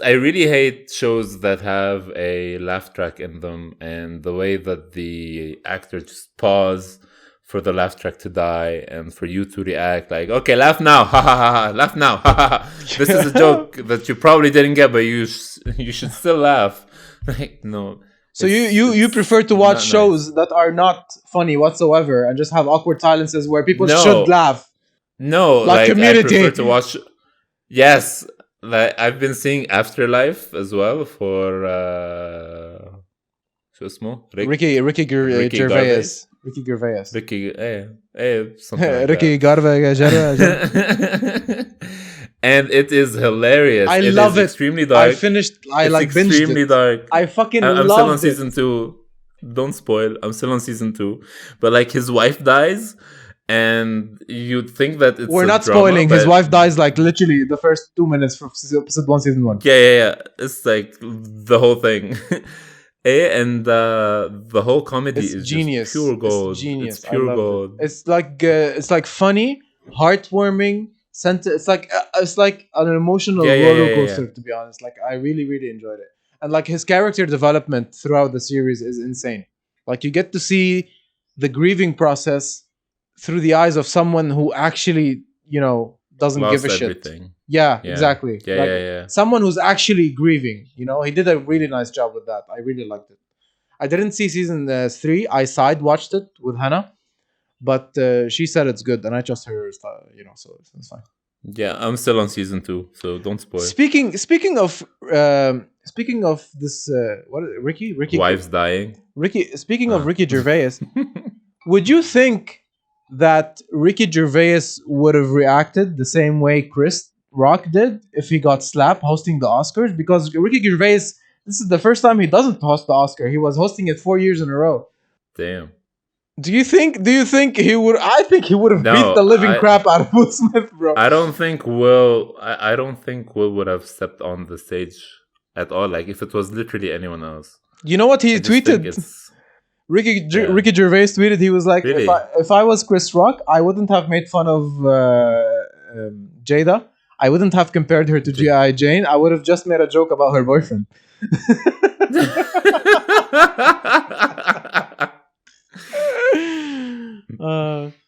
I really hate shows that have a laugh track in them, and the way that the actor just pause for the laugh track to die, and for you to react like, okay, laugh now, ha ha ha, ha. Laugh now, ha ha ha. This is a joke that you probably didn't get, but you should still laugh. Like, no.
So you prefer to watch
not
shows that are not funny whatsoever and just have awkward silences where people
No.
should laugh?
No,
Like
like,
Community.
I prefer to watch. Yes, like, I've been seeing Afterlife as well for شو اسمه?
Ricky Gervais.
Gervais.
Ricky Gervais.
Ricky, something like
Ricky
that.
Gervais.
And it is hilarious.
I love it.
Extremely dark.
I finished. I
It's
like binged
extremely
it.
dark.
I fucking
I'm
loved
still on
it.
season 2. Don't spoil. I'm still on season 2. But like, his wife dies, and you'd think that it's
We're
a
not
drama,
spoiling. His
but-
wife dies like literally the first 2 minutes from episode 1, season 1.
Yeah. It's like the whole thing. And the whole comedy
It's
is
genius.
just pure gold.
It's genius.
It's pure
I loved
gold.
it. It's like funny, heartwarming. It's like an emotional roller coaster. To be honest, like, I really enjoyed it, and like, his character development throughout the series is insane. Like you get to see the grieving process through the eyes of someone who actually, doesn't
Lost
give a shit.
everything.
Yeah,
Yeah.
exactly.
Yeah,
Like,
yeah.
someone who's actually grieving. He did a really nice job with that. I really liked it. I didn't see season 3. I watched it with Hannah, but she said it's good, and I trust her. So it's fine.
Yeah, I'm still on season 2, so don't spoil.
Speaking of this, Ricky
Wives dying.
Ricky. Speaking of Ricky Gervais, would you think that Ricky Gervais would have reacted the same way Chris Rock did if he got slapped hosting the Oscars? Because Ricky Gervais, this is the first time he doesn't host the Oscar. He was hosting it 4 years in a row.
Damn.
Do you think he would? I think he would have beat the living crap out of Will Smith, bro.
I don't think Will. I don't think Will would have stepped on the stage at all. Like if it was literally anyone else.
You know what he tweeted? Ricky Gervais tweeted. He was like,
Really?
if I was Chris Rock, I wouldn't have made fun of Jada. I wouldn't have compared her to G.I. Jane. I would have just made a joke about her boyfriend.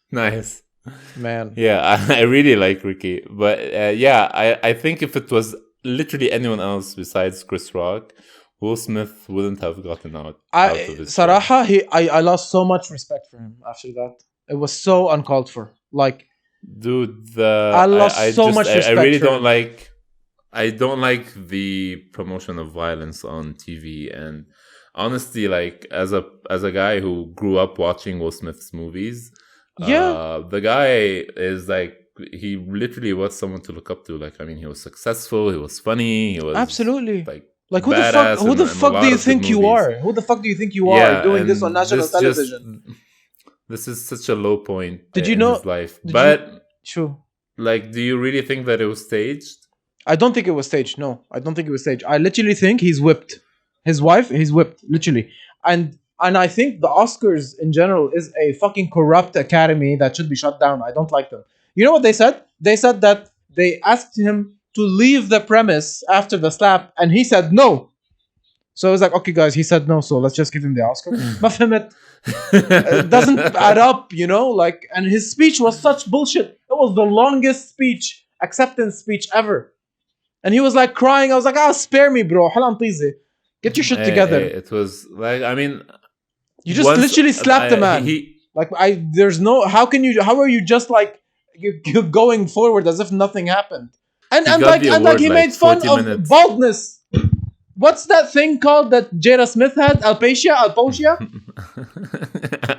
Nice,
man.
Yeah, I really like Ricky, but I think if it was literally anyone else besides Chris Rock, Will Smith wouldn't have gotten out of his
Saraha, I lost so much respect for him after that. It was so uncalled for. Like,
dude,
I lost so much respect.
I really don't like. I don't like the promotion of violence on TV, and honestly, like as a guy who grew up watching Will Smith's movies, the guy is like, he literally was someone to look up to. Like, I mean, he was successful, he was funny, he was
absolutely
like
who the fuck do you think you are? Who the fuck do you think you are doing this on national television?
This is such a low point in his life.
True.
Like, do you really think that it was staged?
I don't think it was staged. No, I don't think it was staged. I literally think he's whipped. His wife, he's whipped, literally. And I think the Oscars in general is a fucking corrupt academy that should be shut down. I don't like them. You know what they said? They said that they asked him to leave the premise after the slap, and he said no. So I was like, okay, guys, he said no, so let's just give him the Oscar. It doesn't add up, like, and his speech was such bullshit. It was the longest acceptance speech ever. And he was like crying. I was like, spare me, bro. Get your shit together.
It was like, I mean,
you just literally slapped the man. How are you just like you're going forward as if nothing happened? And he made fun of baldness. What's that thing called that Jada Smith had? Aphasia?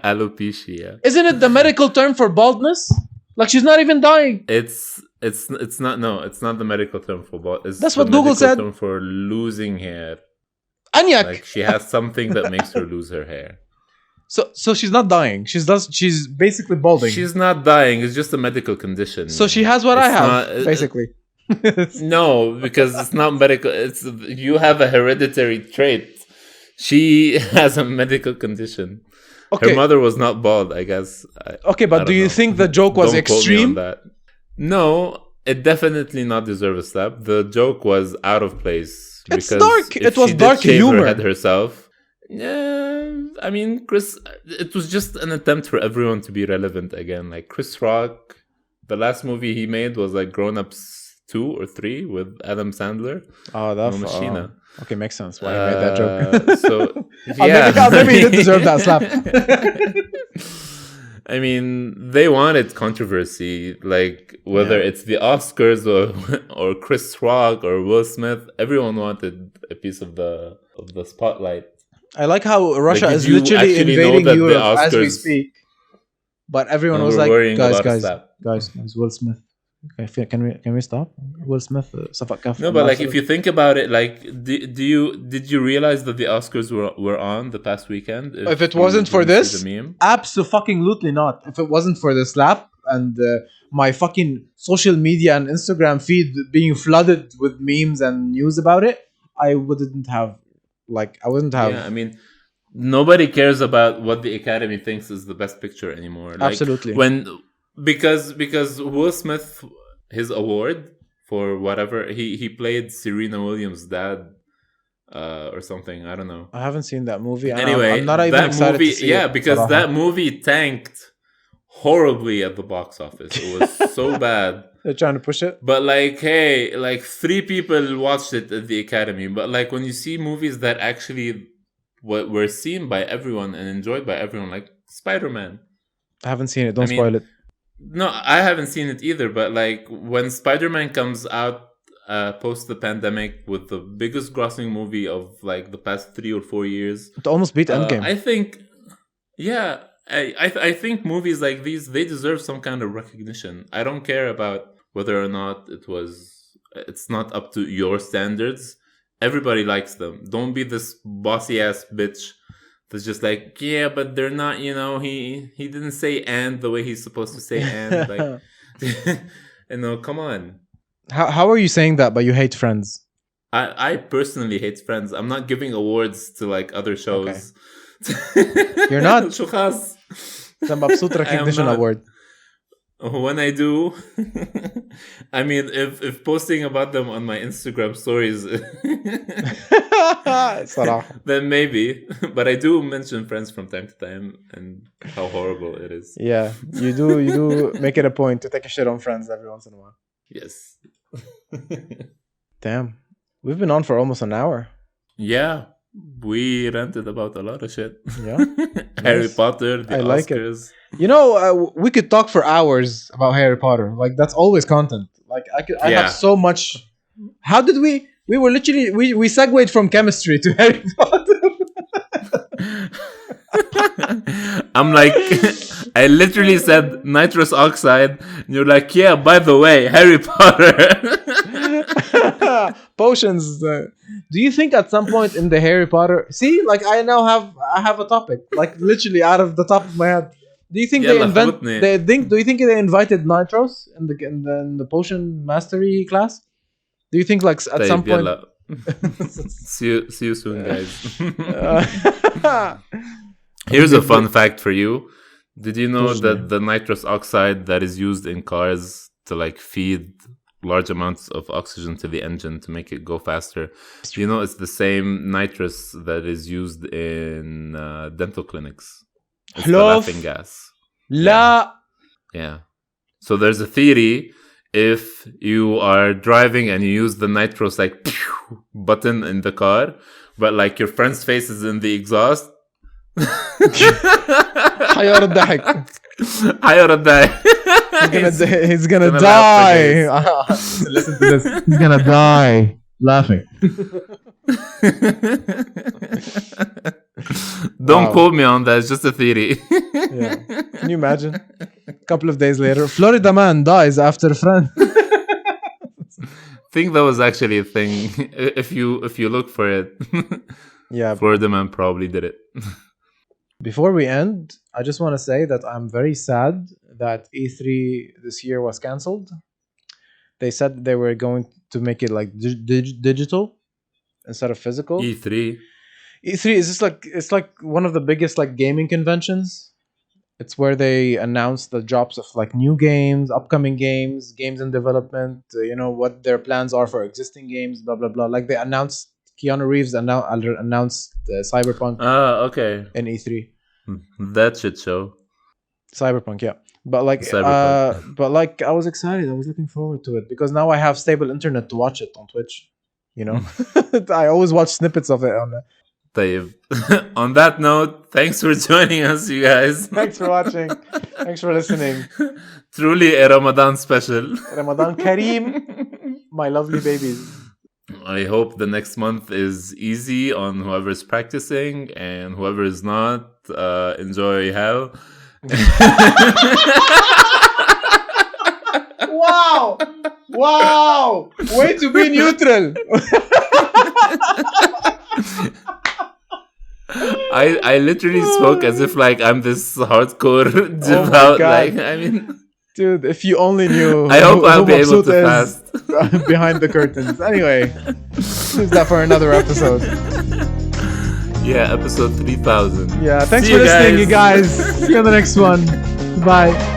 Alopecia.
Isn't it the medical term for baldness? Like, she's not even dying.
It's not. No, it's not the medical term for baldness.
That's what Google said.
Term for losing hair.
Anyak.
Like, she has something that makes her lose her hair.
So she's not dying. She's basically balding.
She's not dying. It's just a medical condition.
So she has what I have, basically.
No, because it's not medical. You have a hereditary trait. She has a medical condition. Okay. Her mother was not bald, I guess.
Okay, but do you think the joke was extreme?
That. No, it definitely not deserves a slap. The joke was out of place.
It's dark. It was dark humor.
Her head herself. Yeah, I mean, it was just an attempt for everyone to be relevant again. Like Chris Rock, the last movie he made was like Grown Ups 2 or 3 with Adam Sandler.
Oh, that's Machina. Okay, makes sense why you made that joke.
So yeah,
maybe he did deserve that slap.
I mean, they wanted controversy, like whether it's the Oscars or Chris Rock or Will Smith. Everyone wanted a piece of the spotlight.
I like how Russia is literally invading Europe as we speak. But everyone was like, guys, Will Smith. Okay, can we stop? Will Smith,
no, but like if you think about it, like did you realize that the Oscars were on the past weekend?
If it wasn't for this, absolutely not. If it wasn't for the slap and my fucking social media and Instagram feed being flooded with memes and news about it, I wouldn't have. Yeah,
I mean, nobody cares about what the Academy thinks is the best picture anymore. Like,
absolutely.
Because Will Smith, his award for whatever he played Serena Williams' dad or something. I don't know.
I haven't seen that movie. And
Anyway,
I'm not even
that
excited
movie,
to see it.
because
صراحة.
that movie tanked horribly at the box office. It was so bad.
They're trying to push it.
But like, hey, like 3 people watched it at the Academy. But like when you see movies that actually were seen by everyone and enjoyed by everyone, like Spider-Man.
I haven't seen it. Don't spoil it.
No, I haven't seen it either. But like when Spider-Man comes out post the pandemic with the biggest grossing movie of like the past 3 or 4 years,
It almost beat Endgame.
I think, yeah. I think movies like these, they deserve some kind of recognition. I don't care about whether or not it's not up to your standards. Everybody likes them. Don't be this bossy ass bitch that's just like, yeah, but they're not, he didn't say and the way he's supposed to say and. Like, come on.
How are you saying that, but you hate Friends?
I personally hate Friends. I'm not giving awards to like other shows.
Okay. You're not?
شو خاص.
The Mabsut Recognition Award.
When I do, I mean, if posting about them on my Instagram stories, then maybe. But I do mention Friends from time to time and how horrible it is.
Yeah, you do make it a point to take a shit on Friends every once in a while.
Yes.
Damn, we've been on for almost an hour.
Yeah, we ranted about a lot of shit.
Yeah,
Harry
nice.
Potter, the Oscars.
We could talk for hours about Harry Potter. Like that's always content. Like I have so much. How did we were literally we segued from chemistry to Harry Potter.
I'm like, I literally said nitrous oxide, and you're like, yeah, by the way, Harry Potter.
Potions. Do you think at some point in the Harry Potter? See, like I have a topic, like literally out of the top of my head. Do you think do you think they invited Nitros in the potion mastery class? Do you think like at some point?
See you soon, guys. Here's a fun fact for you. Did you know that the nitrous oxide that is used in cars to like feed large amounts of oxygen to the engine to make it go faster, you know, it's the same nitrous that is used in dental clinics. It's the laughing gas. Yeah. So there's a theory, if you are driving and you use the nitrous like button in the car, but like your friend's face is in the exhaust.
حيار الضحك.
حيار الضحك.
He's gonna die. Listen to this. He's gonna die laughing.
Don't quote me on that. It's just a theory.
Yeah. Can you imagine? A couple of days later, Florida man dies after a friend.
I think that was actually a thing. If you look for it,
yeah,
Florida man probably did it.
Before we end, I just want to say that I'm very sad that E3 this year was cancelled. They said they were going to make it like digital instead of physical.
E3
is just like it's like one of the biggest like gaming conventions. It's where they announce the drops of like new games, upcoming games, games in development. What their plans are for existing games. Blah blah blah. Like they announced Keanu Reeves announced Cyberpunk.
Okay.
In E3.
That shit show.
Cyberpunk, yeah. But like, I was excited. I was looking forward to it because now I have stable internet to watch it on Twitch. I always watch snippets of it on.
On that note, thanks for joining us, you guys.
Thanks for watching. Thanks for listening.
Truly a Ramadan special.
Ramadan Kareem, my lovely babies.
I hope the next month is easy on whoever's practicing, and whoever is not, enjoy hell.
Wow! Way to be neutral.
I literally spoke as if like I'm this hardcore devout.
Dude, if you only knew.
I hope I'll be able to fast
behind the curtains. Anyway, leave that for another episode.
Yeah, episode 3000.
Yeah, thanks for listening, you guys. See you on the next one. Bye.